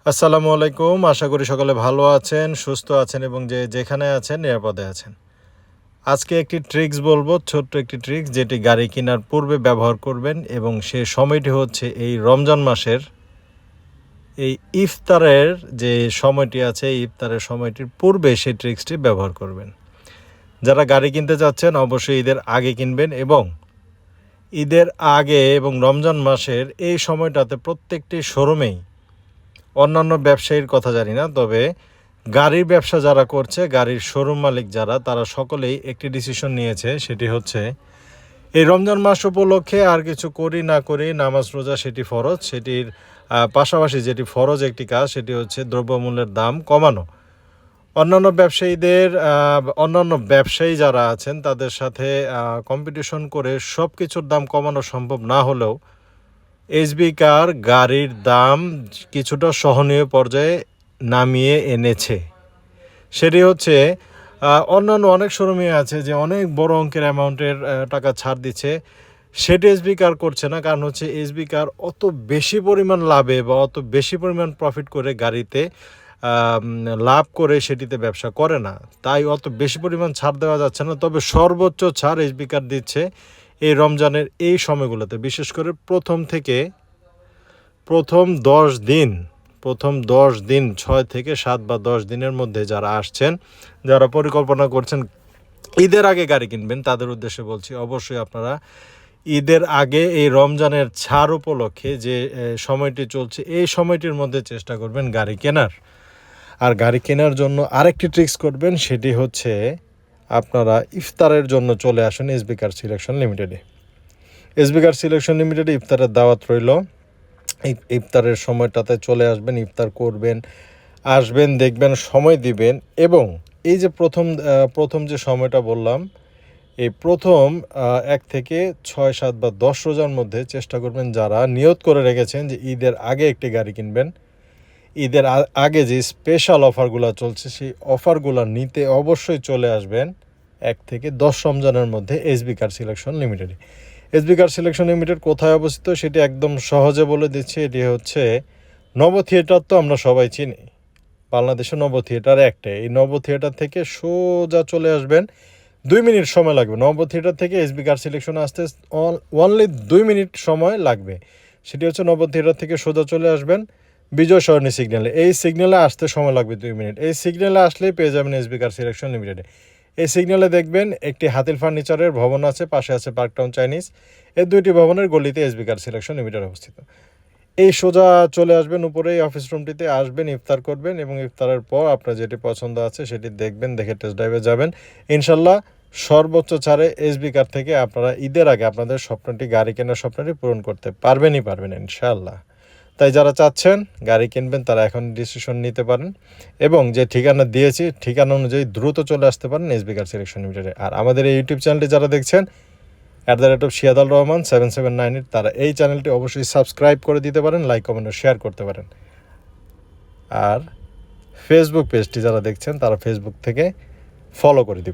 আসসালামু আলাইকুম। আশা করি সকলে ভালো আছেন, সুস্থ আছেন এবং যেখানে আছেন নিরাপদে আছেন। আজকে একটি ট্রিক্স বলবো, ছোট্ট একটি ট্রিক্স যেটি গাড়ি কেনার পূর্বে ব্যবহার করবেন এবং সে সময়টি হচ্ছে এই রমজান মাসের এই ইফতারের যে সময়টি আছে, এই ইফতারের সময়টির পূর্বে সেই ট্রিক্সটি ব্যবহার করবেন। যারা গাড়ি কিনতে যাচ্ছেন অবশ্যই ঈদের আগে কিনবেন এবং ঈদের আগে এবং রমজান মাসের এই সময়টাতে প্রত্যেকটি শোরুমেই অন্যান্য ব্যবসায়ীর কথা জানি না, তবে গাড়ির ব্যবসা যারা করছে, গাড়ির শোরুম মালিক যারা, তারা সকলেই একটি ডিসিশন নিয়েছে। সেটি হচ্ছে এই রমজান মাস উপলক্ষে আর কিছু করি না করি, নামাজ রোজা সেটি ফরজ, সেটির পাশাপাশি যেটি ফরজ একটি কাজ সেটি হচ্ছে দ্রব্যমূল্যের দাম কমানো। অন্যান্য ব্যবসায়ী যারা আছেন তাদের সাথে কম্পিটিশন করে সব কিছুর দাম কমানো সম্ভব না হলেও এসবি কার গাড়ির দাম কিছুটা সহনীয় পর্যায়ে নামিয়ে এনেছে। সেটি হচ্ছে অন্যান্য অনেক শোরুমে আছে যে অনেক বড় অঙ্কের অ্যামাউন্টের টাকা ছাড় দিচ্ছে, সেটি এসবি কার করছে না। কারণ হচ্ছে এসবি কার অত বেশি পরিমাণ লাভে বা অত বেশি পরিমাণ প্রফিট করে গাড়িতে লাভ করে সেটিতে ব্যবসা করে না, তাই অত বেশি পরিমাণ ছাড় দেওয়া যাচ্ছে না। তবে সর্বোচ্চ ছাড় এসবি কার দিচ্ছে এই রমজানের এই সময়গুলোতে, বিশেষ করে প্রথম 10 দিন 6 থেকে 7 বা 10 দিনের মধ্যে যারা আসছেন, যারা পরিকল্পনা করছেন ঈদের আগে গাড়ি কিনবেন, তাদের উদ্দেশ্যে বলছি অবশ্যই আপনারা ঈদের আগে এই রমজানের ছাড় উপলক্ষে যে সময়টি চলছে এই সময়টির মধ্যে চেষ্টা করবেন গাড়ি কেনার। আর গাড়ি কেনার জন্য আরেকটি ট্রিক্স করবেন, সেটি হচ্ছে আপনারা ইফতারের জন্য চলে আসুন এসবি কার সিলেকশন লিমিটেডে। এসবি কার সিলেকশন লিমিটেডে ইফতারের দাওয়াত রইল। ইফতারের সময়টাতে চলে আসবেন, ইফতার করবেন, আসবেন, দেখবেন, সময় দিবেন এবং এই যে প্রথম যে সময়টা বললাম, এই প্রথম 1 থেকে 6, 7 বা 10 রোজার মধ্যে চেষ্টা করবেন যারা নিয়ত করে রেখেছেন যে ঈদের আগে একটি গাড়ি কিনবেন, ঈদের আগে যে স্পেশাল অফারগুলো চলছে সেই অফারগুলো নিতে অবশ্যই চলে আসবেন 1 থেকে 10 রমজানের মধ্যে এসবি কার সিলেকশন লিমিটেডে। এসবি কার সিলেকশন লিমিটেড কোথায় অবস্থিত সেটি একদম সহজে বলে দিচ্ছি। এটি হচ্ছে নব থিয়েটার, তো আমরা সবাই চিনি, বাংলাদেশে নব থিয়েটার একটাই। এই নব থিয়েটার থেকে সোজা চলে আসবেন, 2 মিনিট সময় লাগবে। নব থিয়েটার থেকে এসবি কার সিলেকশনে আসতে অনলি 2 মিনিট সময় লাগবে। সেটি হচ্ছে নব থিয়েটার থেকে সোজা চলে আসবেন বিজয় সরণি সিগন্যালে। এই সিগন্যালে আসতে সময় লাগবে 2 মিনিট। এই সিগন্যালে আসলেই পেয়ে যাবেন এসবি কার সিলেকশন লিমিটেডে। এই সিগন্যালে দেখবেন একটি হাতিল ফার্নিচারের ভবন আছে, পাশে আছে পার্ক টাউন চাইনিজ। এই দুইটি ভবনের গলিতে এসবি কার সিলেকশন লিমিটেড অবস্থিত। এই সোজা চলে আসবেন, উপরে এই অফিস রুমটিতে আসবেন, ইফতার করবেন এবং ইফতারের পর আপনার যেটি পছন্দ আছে সেটি দেখবেন, দেখে টেস্ট ড্রাইভে যাবেন। ইনশাল্লাহ সর্বোচ্চ ছাড়ে এসবি কার থেকে আপনারা ঈদের আগে আপনাদের স্বপ্নটি, গাড়ি কেনার স্বপ্নটি পূরণ করতে পারবেন ইনশাল্লাহ। তাই যারা চাচ্ছেন গাড়ি কিনবেন তারা এখন ডিসিশন নিতে পারেন এবং যে ঠিকানা দিয়েছি ঠিকানা অনুযায়ী দ্রুত চলে আসতে পারেন এসবি কার সিলেকশন লিমিটেডে। আর আমাদের এই ইউটিউব চ্যানেলটি যারা দেখছেন @শিয়াদ আল রহমান 7798, তারা এই চ্যানেলটি অবশ্যই সাবস্ক্রাইব করে দিতে পারেন, লাইক কমেন্ট ও শেয়ার করতে পারেন। আর ফেসবুক পেজটি যারা দেখছেন তারা ফেসবুক থেকে ফলো করে দিবেন।